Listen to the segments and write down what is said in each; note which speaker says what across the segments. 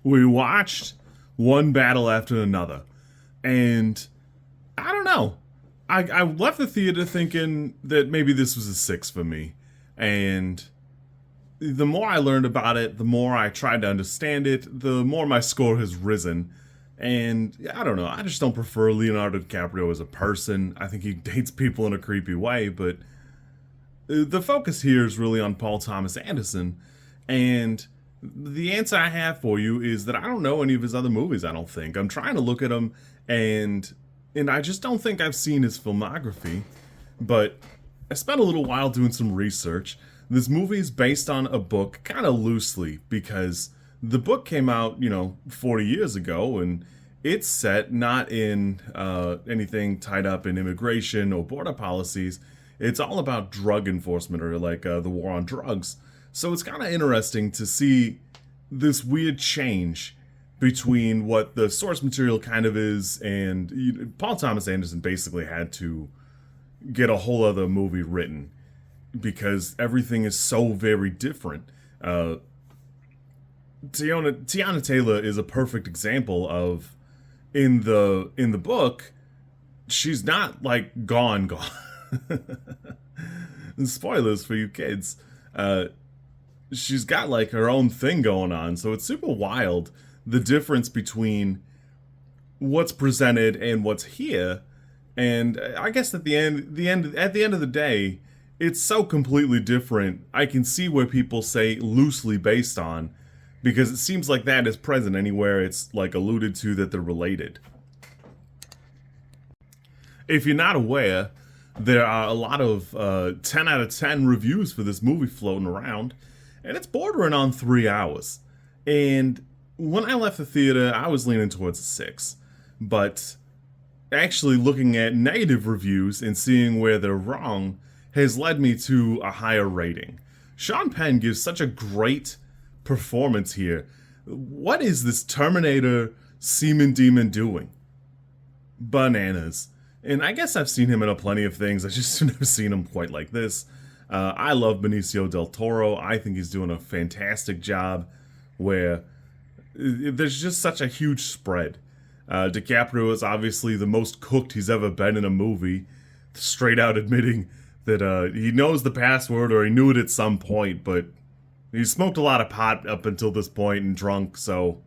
Speaker 1: We watched one battle after another, and I don't know. I left the theater thinking that maybe this was a 6 for me, and the more I learned about it, the more I tried to understand it, the more my score has risen. And I don't know, I just don't prefer Leonardo DiCaprio as a person. I think he dates people in a creepy way, but the focus here is really on Paul Thomas Anderson. And the answer I have for you is that I don't know any of his other movies, I don't think. I'm trying to look at them, and I just don't think I've seen his filmography. But I spent a little while doing some research. This movie is based on a book kind of loosely because the book came out, 40 years ago, and it's set not in anything tied up in immigration or border policies. It's all about drug enforcement, or like the war on drugs. So it's kind of interesting to see this weird change between what the source material kind of is, and Paul Thomas Anderson basically had to get a whole other movie written because everything is so very different. Teyana Taylor is a perfect example of, in the book, she's not like gone. Spoilers for you kids. She's got like her own thing going on, so it's super wild the difference between what's presented and what's here. And I guess at the end of the day, it's so completely different. I can see where people say loosely based on, because it seems like that is present anywhere it's like alluded to that they're related. If you're not aware, there are a lot of 10 out of 10 reviews for this movie floating around, and it's bordering on 3 hours. And when I left the theater, I was leaning towards a 6. But actually looking at negative reviews and seeing where they're wrong has led me to a higher rating. Sean Penn gives such a great performance here. What is this Terminator semen demon doing? Bananas. And I guess I've seen him in a plenty of things. I just never seen him quite like this. I love Benicio Del Toro. I think he's doing a fantastic job where there's just such a huge spread. DiCaprio is obviously the most cooked he's ever been in a movie, straight out admitting that he knows the password, or he knew it at some point, but he smoked a lot of pot up until this point and drunk, so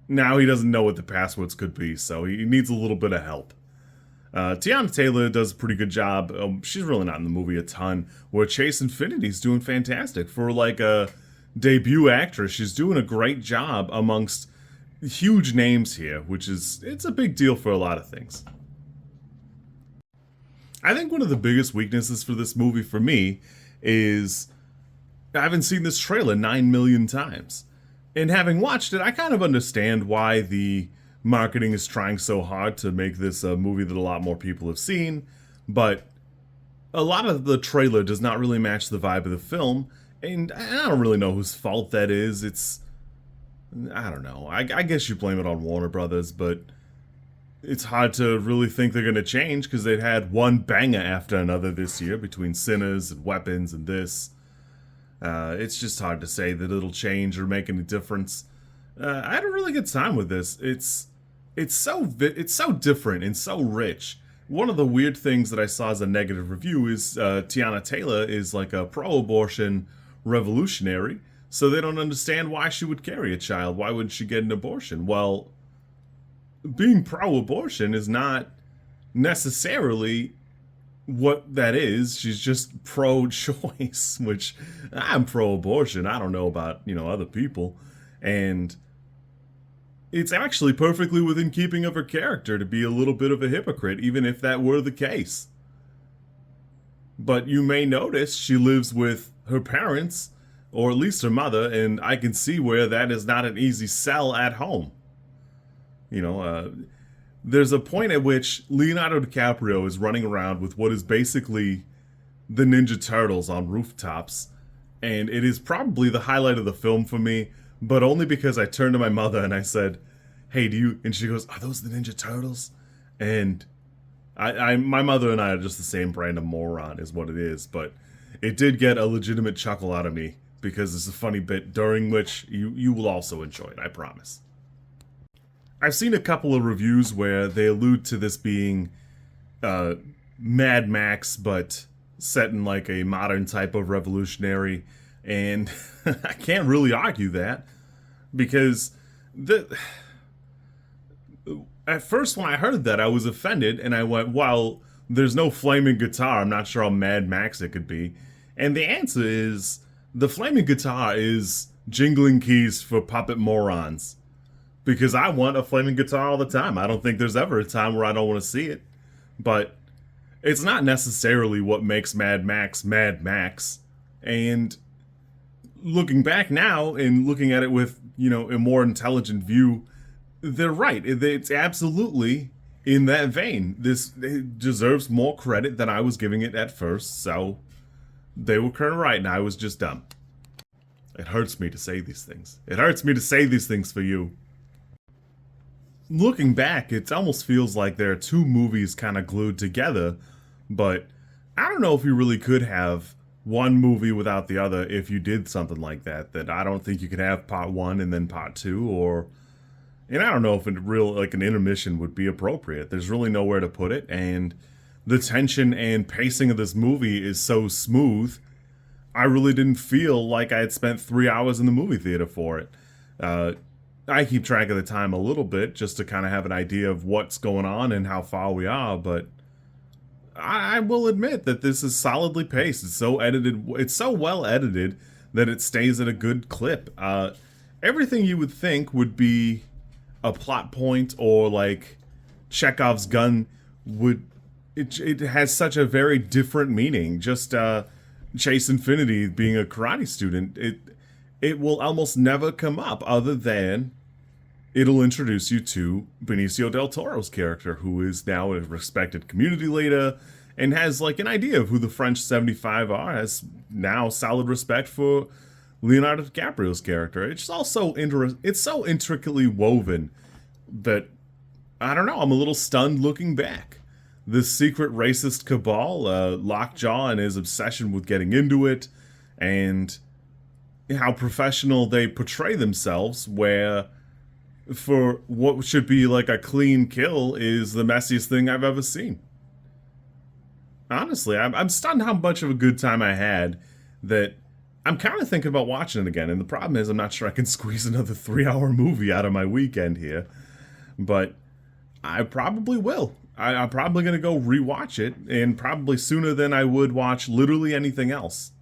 Speaker 1: now he doesn't know what the passwords could be, so he needs a little bit of help. Teyana Taylor does a pretty good job. She's really not in the movie a ton, where Chase Infinity's doing fantastic. For like a debut actress, she's doing a great job amongst huge names here, it's a big deal for a lot of things. I think one of the biggest weaknesses for this movie for me is I haven't seen this trailer 9 million times. And having watched it, I kind of understand why the marketing is trying so hard to make this a movie that a lot more people have seen, but a lot of the trailer does not really match the vibe of the film, and I don't really know whose fault that is. I don't know. I guess you blame it on Warner Brothers, but it's hard to really think they're going to change because they've had one banger after another this year between Sinners and Weapons and this. It's just hard to say that it'll change or make any difference. I had a really good time with this. It's so different and so rich. One of the weird things that I saw as a negative review is Teyana Taylor is like a pro-abortion revolutionary, so they don't understand why she would carry a child. Why wouldn't she get an abortion? Well, being pro-abortion is not necessarily what that is. She's just pro-choice, which I'm pro-abortion. I don't know about, other people. And it's actually perfectly within keeping of her character to be a little bit of a hypocrite, even if that were the case. But you may notice she lives with her parents, or at least her mother, and I can see where that is not an easy sell at home. There's a point at which Leonardo DiCaprio is running around with what is basically the Ninja Turtles on rooftops, and it is probably the highlight of the film for me, but only because I turned to my mother and I said, "Hey, and she goes, are those the Ninja Turtles?" And my mother and I are just the same brand of moron is what it is, but it did get a legitimate chuckle out of me because it's a funny bit during which you will also enjoy it, I promise. I've seen a couple of reviews where they allude to this being Mad Max, but set in like a modern type of revolutionary, and I can't really argue that, because at first when I heard that I was offended, and I went, well, there's no flaming guitar, I'm not sure how Mad Max it could be. And the answer is, the flaming guitar is jingling keys for puppet morons. Because I want a flaming guitar all the time. I don't think there's ever a time where I don't want to see it. But it's not necessarily what makes Mad Max Mad Max. And looking back now and looking at it with, a more intelligent view, they're right. It's absolutely in that vein. This deserves more credit than I was giving it at first, so they were kind of right, and I was just dumb. It hurts me to say these things. It hurts me to say these things for you. Looking back, it almost feels like there are two movies kind of glued together, but I don't know if you really could have one movie without the other if you did something like that. That I don't think you could have part one and then part two, and I don't know if an intermission would be appropriate. There's really nowhere to put it, and the tension and pacing of this movie is so smooth, I really didn't feel like I had spent 3 hours in the movie theater for it. I keep track of the time a little bit just to kind of have an idea of what's going on and how far we are, but I will admit that this is solidly paced. It's so edited. It's so well edited that it stays at a good clip. Everything you would think would be a plot point or like Chekhov's gun it has such a very different meaning. Just Chase Infinity being a karate student, it will almost never come up other than it'll introduce you to Benicio Del Toro's character, who is now a respected community leader and has like an idea of who the French 75 are, has now solid respect for Leonardo DiCaprio's character. It's also it's so intricately woven that, I don't know, I'm a little stunned looking back. This secret racist cabal, Lockjaw and his obsession with getting into it, and how professional they portray themselves, where for what should be like a clean kill is the messiest thing I've ever seen. Honestly, I'm stunned how much of a good time I had that I'm kind of thinking about watching it again. And the problem is I'm not sure I can squeeze another 3-hour movie out of my weekend here. But I probably will. I'm probably going to go rewatch it, and probably sooner than I would watch literally anything else.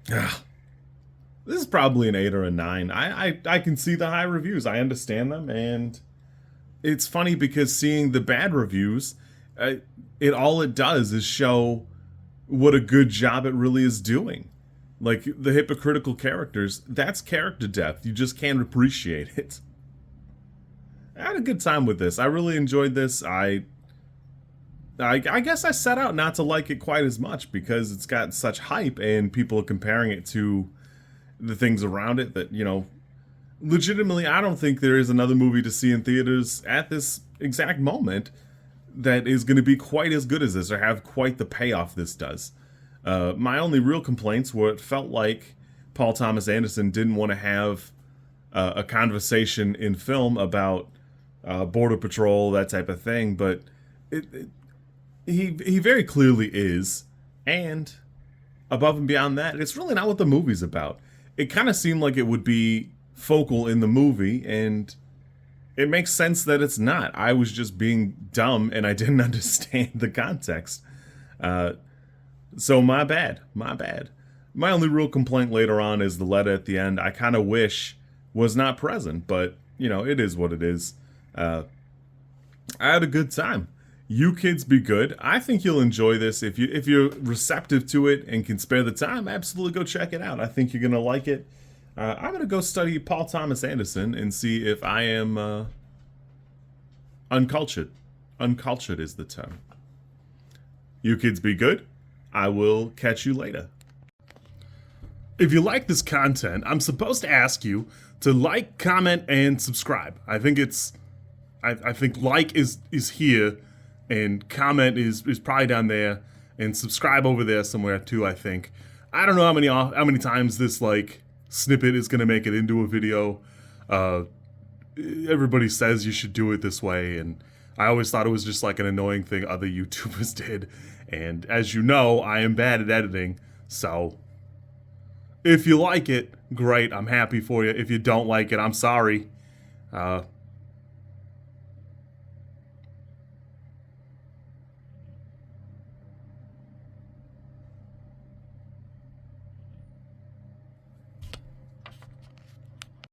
Speaker 1: This is probably an 8 or a 9. I can see the high reviews. I understand them, and it's funny because seeing the bad reviews, all it does is show what a good job it really is doing. Like, the hypocritical characters, that's character depth. You just can't appreciate it. I had a good time with this. I really enjoyed this. I guess I set out not to like it quite as much because it's got such hype and people are comparing it to the things around it that, legitimately, I don't think there is another movie to see in theaters at this exact moment that is going to be quite as good as this or have quite the payoff this does. My only real complaints were it felt like Paul Thomas Anderson didn't want to have a conversation in film about Border Patrol, that type of thing, but he very clearly is, and above and beyond that, it's really not what the movie's about. It kind of seemed like it would be focal in the movie, and it makes sense that it's not. I was just being dumb, and I didn't understand the context. So my bad. My only real complaint later on is the letter at the end. I kind of wish was not present, but, it is what it is. I had a good time. You kids be good. I think you'll enjoy this. If you're receptive to it and can spare the time, absolutely go check it out. I think you're gonna like it. I'm gonna go study Paul Thomas Anderson and see if I am uncultured. Uncultured is the term. You kids be good. I will catch you later. If you like this content, I'm supposed to ask you to like, comment, and subscribe. I think like is here, and comment is probably down there, and subscribe over there somewhere too, I think. I don't know how many times this like snippet is gonna make it into a video. Uh, Everybody says you should do it this way, and I always thought it was just like an annoying thing other YouTubers did. And as you know, I am bad at editing, so if you like it, great, I'm happy for you. If you don't like it, I'm sorry.